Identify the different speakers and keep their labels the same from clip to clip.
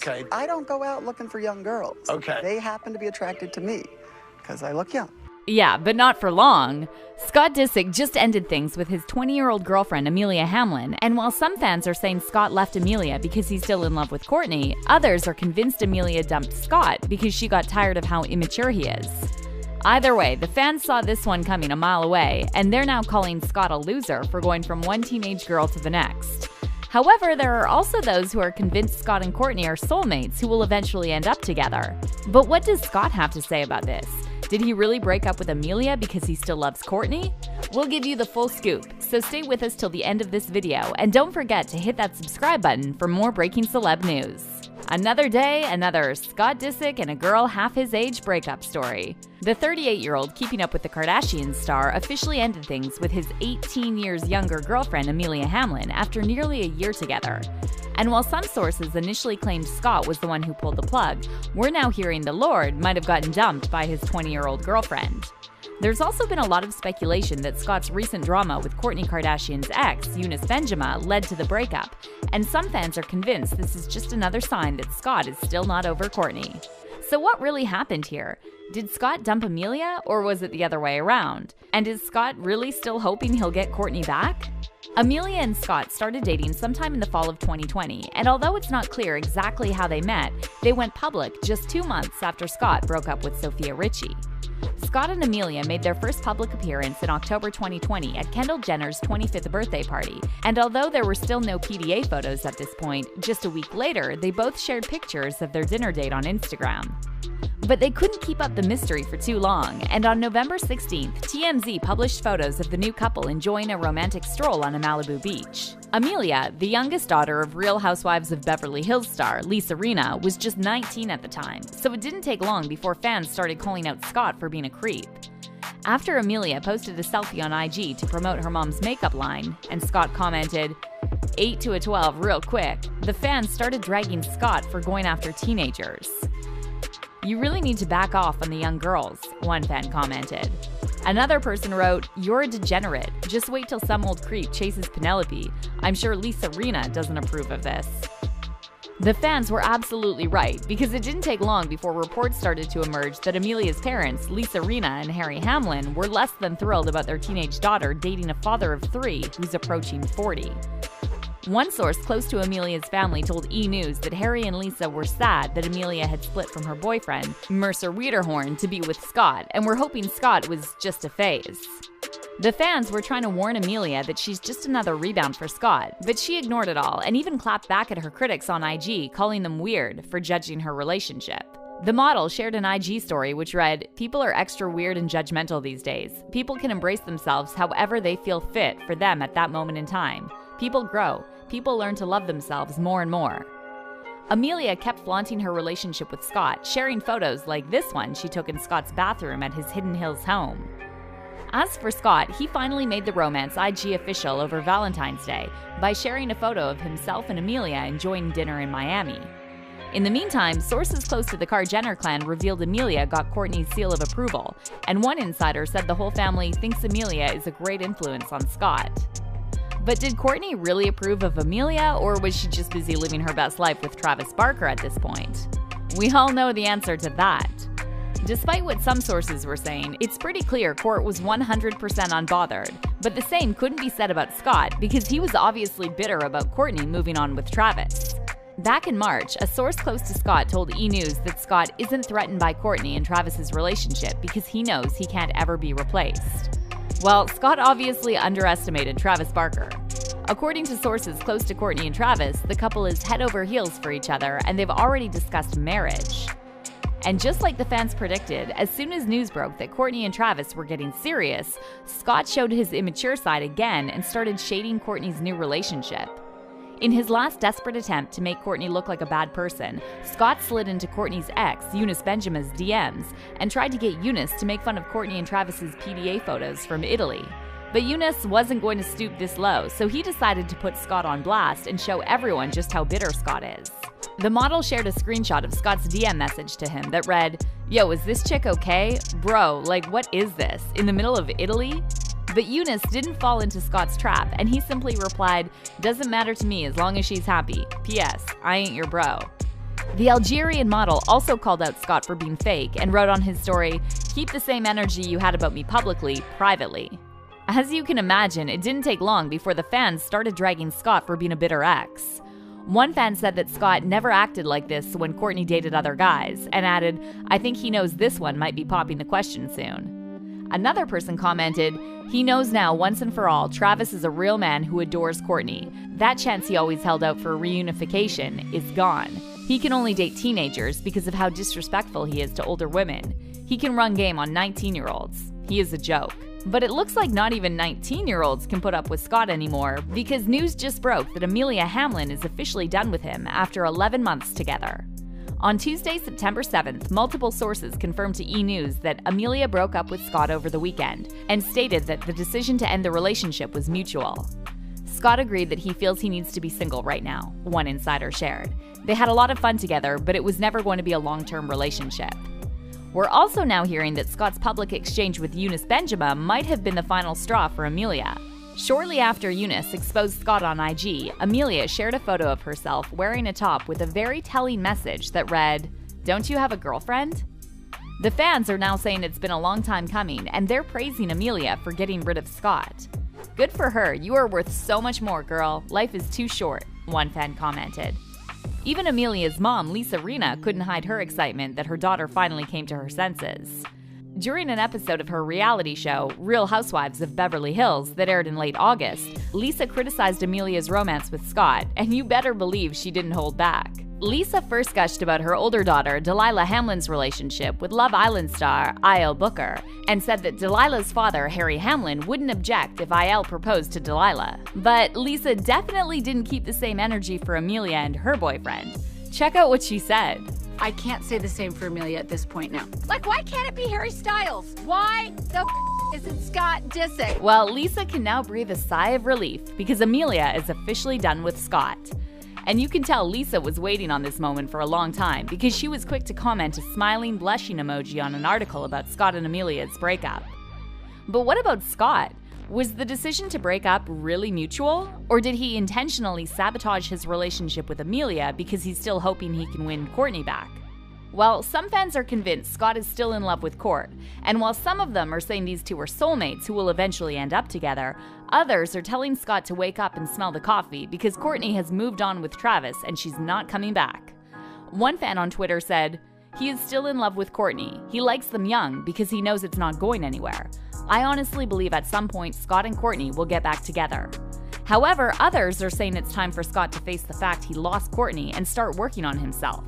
Speaker 1: Okay.
Speaker 2: I don't go out looking for young girls.
Speaker 1: Okay.
Speaker 2: They happen to be attracted to me because I look young.
Speaker 3: Yeah, but not for long. Scott Disick just ended things with his 20-year-old girlfriend, Amelia Hamlin, and while some fans are saying Scott left Amelia because he's still in love with Kourtney, others are convinced Amelia dumped Scott because she got tired of how immature he is. Either way, the fans saw this one coming a mile away, and they're now calling Scott a loser for going from one teenage girl to the next. However, there are also those who are convinced Scott and Kourtney are soulmates who will eventually end up together. But what does Scott have to say about this? Did he really break up with Amelia because he still loves Kourtney? We'll give you the full scoop, so stay with us till the end of this video, and don't forget to hit that subscribe button for more breaking celeb news. Another day, another Scott Disick and a girl half his age breakup story. The 38-year-old Keeping Up with the Kardashian star officially ended things with his 18 years younger girlfriend Amelia Hamlin after nearly a year together. And while some sources initially claimed Scott was the one who pulled the plug, we're now hearing the Lord might have gotten dumped by his 20-year-old girlfriend. There's also been a lot of speculation that Scott's recent drama with Kourtney Kardashian's ex, Eunice Benjamin, led to the breakup, and some fans are convinced this is just another sign that Scott is still not over Kourtney. So what really happened here? Did Scott dump Amelia, or was it the other way around? And is Scott really still hoping he'll get Kourtney back? Amelia and Scott started dating sometime in the fall of 2020, and although it's not clear exactly how they met, they went public just 2 months after Scott broke up with Sofia Richie. Scott and Amelia made their first public appearance in October 2020 at Kendall Jenner's 25th birthday party, and although there were still no PDA photos at this point, just a week later, they both shared pictures of their dinner date on Instagram. But they couldn't keep up the mystery for too long, and on November 16th, TMZ published photos of the new couple enjoying a romantic stroll on a Malibu beach. Amelia, the youngest daughter of Real Housewives of Beverly Hills star Lisa Rinna, was just 19 at the time, so it didn't take long before fans started calling out Scott for being a creep. After Amelia posted a selfie on IG to promote her mom's makeup line, and Scott commented, 8 to a 12 real quick, the fans started dragging Scott for going after teenagers. "You really need to back off on the young girls," one fan commented. Another person wrote, "You're a degenerate. Just wait till some old creep chases Penelope. I'm sure Lisa Rinna doesn't approve of this." The fans were absolutely right, because it didn't take long before reports started to emerge that Amelia's parents, Lisa Rinna and Harry Hamlin, were less than thrilled about their teenage daughter dating a father of 3 who's approaching 40. One source close to Amelia's family told E! News that Harry and Lisa were sad that Amelia had split from her boyfriend, Mercer Wiederhorn, to be with Scott, and were hoping Scott was just a phase. The fans were trying to warn Amelia that she's just another rebound for Scott, but she ignored it all and even clapped back at her critics on IG, calling them weird for judging her relationship. The model shared an IG story which read, "People are extra weird and judgmental these days. People can embrace themselves however they feel fit for them at that moment in time. People grow. People learn to love themselves more and more." Amelia kept flaunting her relationship with Scott, sharing photos like this one she took in Scott's bathroom at his Hidden Hills home. As for Scott, he finally made the romance IG official over Valentine's Day by sharing a photo of himself and Amelia enjoying dinner in Miami. In the meantime, sources close to the Kar-Jenner clan revealed Amelia got Kourtney's seal of approval, and one insider said the whole family thinks Amelia is a great influence on Scott. But did Kourtney really approve of Amelia, or was she just busy living her best life with Travis Barker at this point? We all know the answer to that. Despite what some sources were saying, it's pretty clear Kourt was 100% unbothered, but the same couldn't be said about Scott because he was obviously bitter about Kourtney moving on with Travis. Back in March, a source close to Scott told E! News that Scott isn't threatened by Kourtney and Travis's relationship because he knows he can't ever be replaced. Well, Scott obviously underestimated Travis Barker. According to sources close to Kourtney and Travis, the couple is head over heels for each other and they've already discussed marriage. And just like the fans predicted, as soon as news broke that Kourtney and Travis were getting serious, Scott showed his immature side again and started shading Kourtney's new relationship. In his last desperate attempt to make Kourtney look like a bad person, Scott slid into Kourtney's ex, Eunice Benjamin's DMs, and tried to get Eunice to make fun of Kourtney and Travis's PDA photos from Italy. But Eunice wasn't going to stoop this low, so he decided to put Scott on blast and show everyone just how bitter Scott is. The model shared a screenshot of Scott's DM message to him that read, "Yo, is this chick okay? Bro, like what is this? In the middle of Italy?" But Eunice didn't fall into Scott's trap, and he simply replied, "Doesn't matter to me as long as she's happy. P.S. I ain't your bro." The Algerian model also called out Scott for being fake and wrote on his story, "Keep the same energy you had about me publicly, privately." As you can imagine, it didn't take long before the fans started dragging Scott for being a bitter ex. One fan said that Scott never acted like this when Kourtney dated other guys, and added, "I think he knows this one might be popping the question soon." Another person commented, "He knows now once and for all Travis is a real man who adores Kourtney. That chance he always held out for reunification is gone. He can only date teenagers because of how disrespectful he is to older women. He can run game on 19-year-olds. He is a joke." But it looks like not even 19-year-olds can put up with Scott anymore, because news just broke that Amelia Hamlin is officially done with him after 11 months together. On Tuesday, September 7th, multiple sources confirmed to E! News that Amelia broke up with Scott over the weekend and stated that the decision to end the relationship was mutual. Scott agreed that he feels he needs to be single right now, one insider shared. They had a lot of fun together, but it was never going to be a long-term relationship. We're also now hearing that Scott's public exchange with Eunice Benjamin might have been the final straw for Amelia. Shortly after Eunice exposed Scott on IG, Amelia shared a photo of herself wearing a top with a very telling message that read, "Don't you have a girlfriend?" The fans are now saying it's been a long time coming, and they're praising Amelia for getting rid of Scott. "Good for her, you are worth so much more, girl. Life is too short," one fan commented. Even Amelia's mom, Lisa Rinna, couldn't hide her excitement that her daughter finally came to her senses. During an episode of her reality show, Real Housewives of Beverly Hills, that aired in late August, Lisa criticized Amelia's romance with Scott, and you better believe she didn't hold back. Lisa first gushed about her older daughter, Delilah Hamlin's relationship with Love Island star I.L. Booker, and said that Delilah's father, Harry Hamlin, wouldn't object if I.L. proposed to Delilah. But Lisa definitely didn't keep the same energy for Amelia and her boyfriend. Check out what she said.
Speaker 1: "I can't say the same for Amelia at this point now. Like, why can't it be Harry Styles? Why the isn't Scott Disick?"
Speaker 3: Well, Lisa can now breathe a sigh of relief because Amelia is officially done with Scott. And you can tell Lisa was waiting on this moment for a long time because she was quick to comment a smiling, blushing emoji on an article about Scott and Amelia's breakup. But what about Scott? Was the decision to break up really mutual? Or did he intentionally sabotage his relationship with Amelia because he's still hoping he can win Kourtney back? Well, some fans are convinced Scott is still in love with Kourt, and while some of them are saying these two are soulmates who will eventually end up together, others are telling Scott to wake up and smell the coffee because Kourtney has moved on with Travis and she's not coming back. One fan on Twitter said, "He is still in love with Kourtney. He likes them young because he knows it's not going anywhere. I honestly believe at some point Scott and Kourtney will get back together." However, others are saying it's time for Scott to face the fact he lost Kourtney and start working on himself.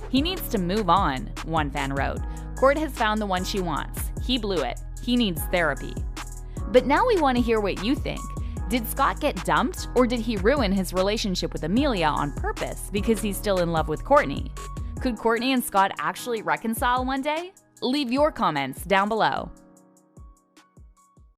Speaker 3: "He needs to move on," one fan wrote. "Kourt has found the one she wants. He blew it. He needs therapy." But now we want to hear what you think. Did Scott get dumped, or did he ruin his relationship with Amelia on purpose because he's still in love with Kourtney? Could Kourtney and Scott actually reconcile one day? Leave your comments down below.